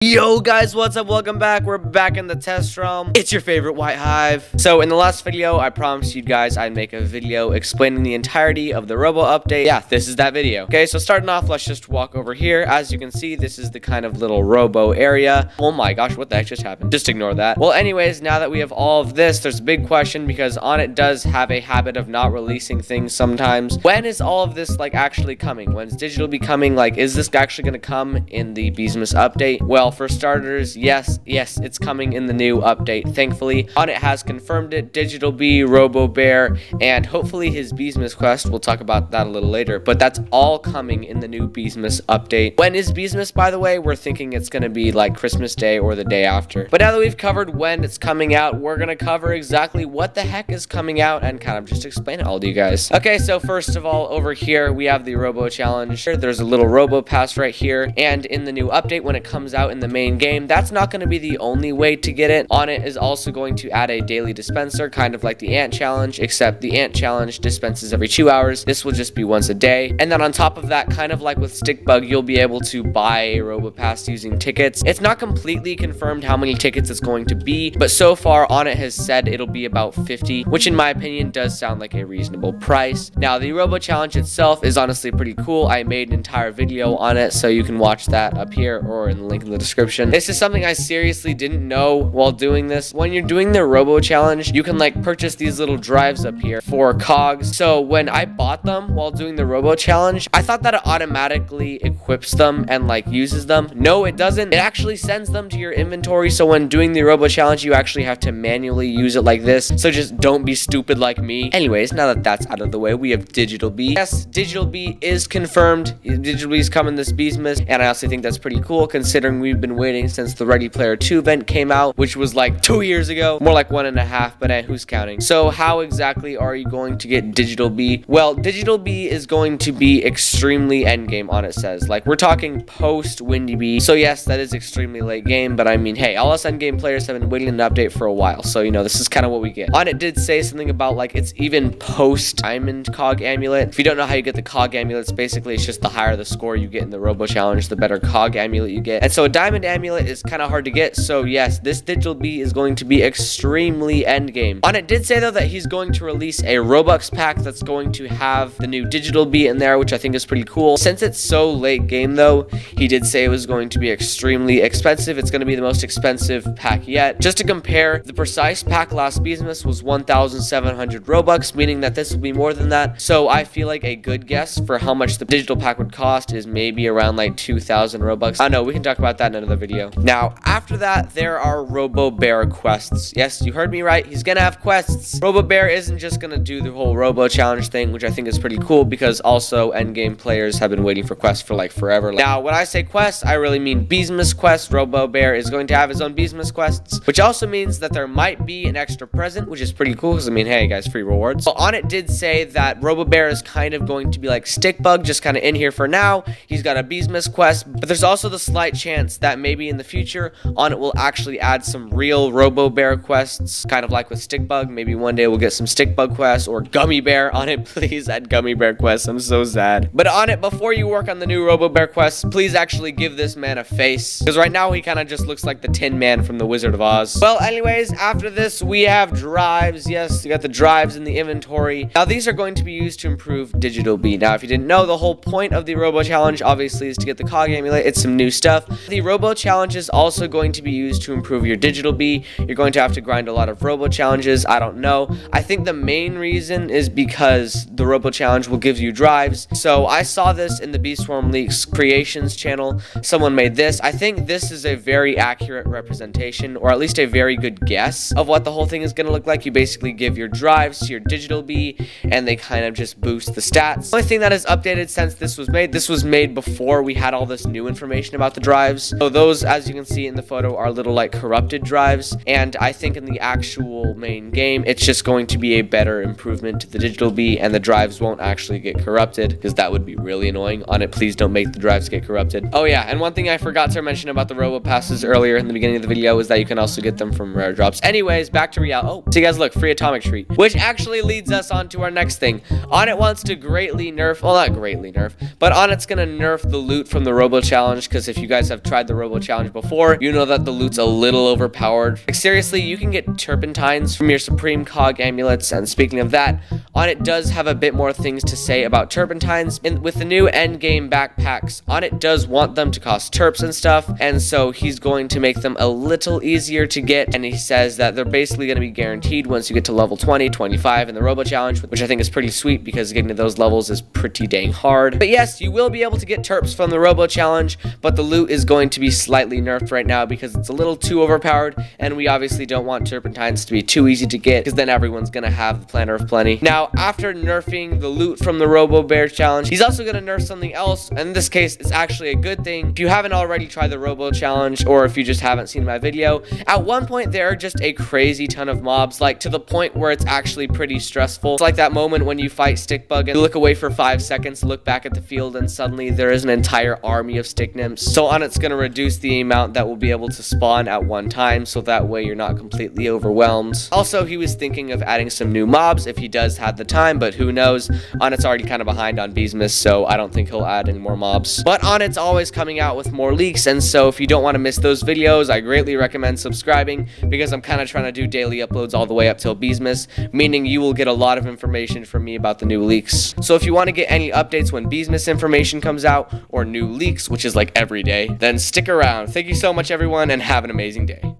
Yo guys, what's up? Welcome back. We're back in the test realm. It's your favorite white hive. So in the last video, I promised you guys I'd make a video explaining the entirety of the Robo update. Yeah, this is that video. Okay, so starting off, let's just walk over here. As you can see, this is the kind of little Robo area. Oh my gosh, what the heck just happened? Just ignore that. Well, anyways, now that we have all of this, there's a big question because Onnit does have a habit of not releasing things sometimes. When is all of this like actually coming? When's digital be coming? Like, is this actually going to come in the Beesmas update? Well, for starters, yes, it's coming in the new update. Thankfully, Onnit has confirmed it. Digital Bee, Robo Bear, and hopefully his Beesmas quest. We'll talk about that a little later, but that's all coming in the new Beesmas update. When is Beesmas, by the way? We're thinking it's going to be like Christmas Day or the day after. But now that we've covered when it's coming out, we're going to cover exactly what the heck is coming out and kind of just explain it all to you guys. Okay, so first of all, over here, we have the Robo Challenge. There's a little Robo Pass right here, and in the new update, when it comes out in the main game, that's not going to be the only way to get it. Onnit is also going to add a daily dispenser, kind of like the Ant Challenge, except the Ant Challenge dispenses every 2 hours. This will just be once a day. And then on top of that, kind of like with Stickbug, you'll be able to buy a Robo Pass using tickets. It's not completely confirmed how many tickets it's going to be, but so far Onnit has said it'll be about 50, which in my opinion does sound like a reasonable price. Now, the Robo Challenge itself is honestly pretty cool. I made an entire video on it, so you can watch that up here or in the link in the description. This is something I seriously didn't know while doing this. When you're doing the Robo Challenge, you can like purchase these little drives up here for cogs. So when I bought them while doing the Robo Challenge, I thought that it automatically equips them and like uses them. No, it doesn't. It actually sends them to your inventory. So when doing the Robo Challenge, you actually have to manually use it like this. So just don't be stupid like me. Anyways, now that that's out of the way, we have Digital Bee. Yes, Digital Bee is confirmed. Digital Bee is coming this Beesmas, and I also think that's pretty cool considering we've been waiting since the Ready Player 2 event came out, which was like 2 years ago, more like 1.5, but who's counting? So how exactly are you going to get Digital Bee? Well, Digital Bee is going to be extremely endgame, Onnit says. Like, we're talking post Windy Bee. So yes, that is extremely late game, but I mean, hey, all us endgame players have been waiting an update for a while, so you know, this is kind of what we get. Onnit did say something about like it's even post Diamond Cog Amulet. If you don't know how you get the Cog Amulets, basically it's just the higher the score you get in the Robo Challenge, the better Cog Amulet you get. And so a Diamond Amulet is kind of hard to get, so yes, this Digital Bee is going to be extremely endgame. Onnit did say though that he's going to release a Robux pack that's going to have the new Digital Bee in there, which I think is pretty cool. Since it's so late game though, he did say it was going to be extremely expensive. It's going to be the most expensive pack yet. Just to compare, the precise pack last Beesmas was 1,700 Robux, meaning that this will be more than that. So I feel like a good guess for how much the digital pack would cost is maybe around like 2,000 Robux. I don't know, we can talk about that in another video. Now, after that, there are Robo Bear Quests. Yes, you heard me right. He's gonna have quests. Robo Bear isn't just gonna do the whole Robo Challenge thing, which I think is pretty cool because also endgame players have been waiting for quests for like forever. Now, when I say quests, I really mean Beesmas quests. Robo Bear is going to have his own Beesmas quests, which also means that there might be an extra present, which is pretty cool because I mean, hey guys, free rewards. Well, Onnit did say that Robo Bear is kind of going to be like Stickbug, just kind of in here for now. He's got a Beesmas quest, but there's also the slight chance that maybe in the future, Onnit will actually add some real Robo Bear quests, kind of like with Stickbug. Maybe one day we'll get some Stickbug quests or Gummy Bear. Onnit, please add Gummy Bear quests. I'm so sad. But Onnit, before you work on the new Robo Bear quests, please actually give this man a face, because right now he kind of just looks like the Tin Man from the Wizard of Oz. Well, anyways, after this we have drives. Yes, you got the drives in the inventory. Now these are going to be used to improve Digital Bee. Now, if you didn't know, the whole point of the Robo Challenge obviously is to get the Cog Amulet. It's some new stuff. The Robo Challenge is also going to be used to improve your Digital Bee. You're going to have to grind a lot of Robo Challenges. I don't know. I think the main reason is because the Robo Challenge will give you drives. So I saw this in the Bee Swarm Leaks Creations channel. Someone made this. I think this is a very accurate representation, or at least a very good guess of what the whole thing is going to look like. You basically give your drives to your Digital Bee, and they kind of just boost the stats. The only thing that is updated since this was made before we had all this new information about the drives. So those, as you can see in the photo, are little like corrupted drives, and I think in the actual main game, it's just going to be a better improvement to the Digital Bee, and the drives won't actually get corrupted, because that would be really annoying. Onnit, please don't make the drives get corrupted. Oh yeah, and one thing I forgot to mention about the Robo Passes earlier in the beginning of the video is that you can also get them from rare drops. Anyways, back to reality. Oh, so you guys look, free atomic treat, which actually leads us on to our next thing. Onnit wants to greatly nerf, well, not greatly nerf, but Onnit's gonna nerf the loot from the Robo Challenge, because if you guys have tried the Robo Challenge before, you know that the loot's a little overpowered. Like seriously, you can get turpentines from your Supreme Cog amulets, and speaking of that, on it does have a bit more things to say about turpentines. And with the new endgame backpacks, on it does want them to cost terps and stuff, and so he's going to make them a little easier to get, and he says that they're basically going to be guaranteed once you get to level 20, 25 in the Robo Challenge, which I think is pretty sweet because getting to those levels is pretty dang hard. But yes, you will be able to get terps from the Robo Challenge, but the loot is going to be slightly nerfed right now because it's a little too overpowered, and we obviously don't want turpentines to be too easy to get because then everyone's going to have the Planner of Plenty. Now, after nerfing the loot from the Robo Bear Challenge, he's also going to nerf something else, and in this case, it's actually a good thing. If you haven't already tried the Robo Challenge, or if you just haven't seen my video, at one point there are just a crazy ton of mobs, like to the point where it's actually pretty stressful. It's like that moment when you fight Stickbug and you look away for 5 seconds, look back at the field, and suddenly there is an entire army of stick nymphs. So on it's going to reduce the amount that will be able to spawn at one time, so that way you're not completely overwhelmed. Also, he was thinking of adding some new mobs if he does have the time, but who knows? Onit's already kind of behind on Beesmas, so I don't think he'll add any more mobs. But Onit's always coming out with more leaks, and so if you don't want to miss those videos, I greatly recommend subscribing because I'm kind of trying to do daily uploads all the way up till Beesmas, meaning you will get a lot of information from me about the new leaks. So if you want to get any updates when Beesmas information comes out, or new leaks, which is like every day, then stick around. Thank you so much, everyone, and have an amazing day.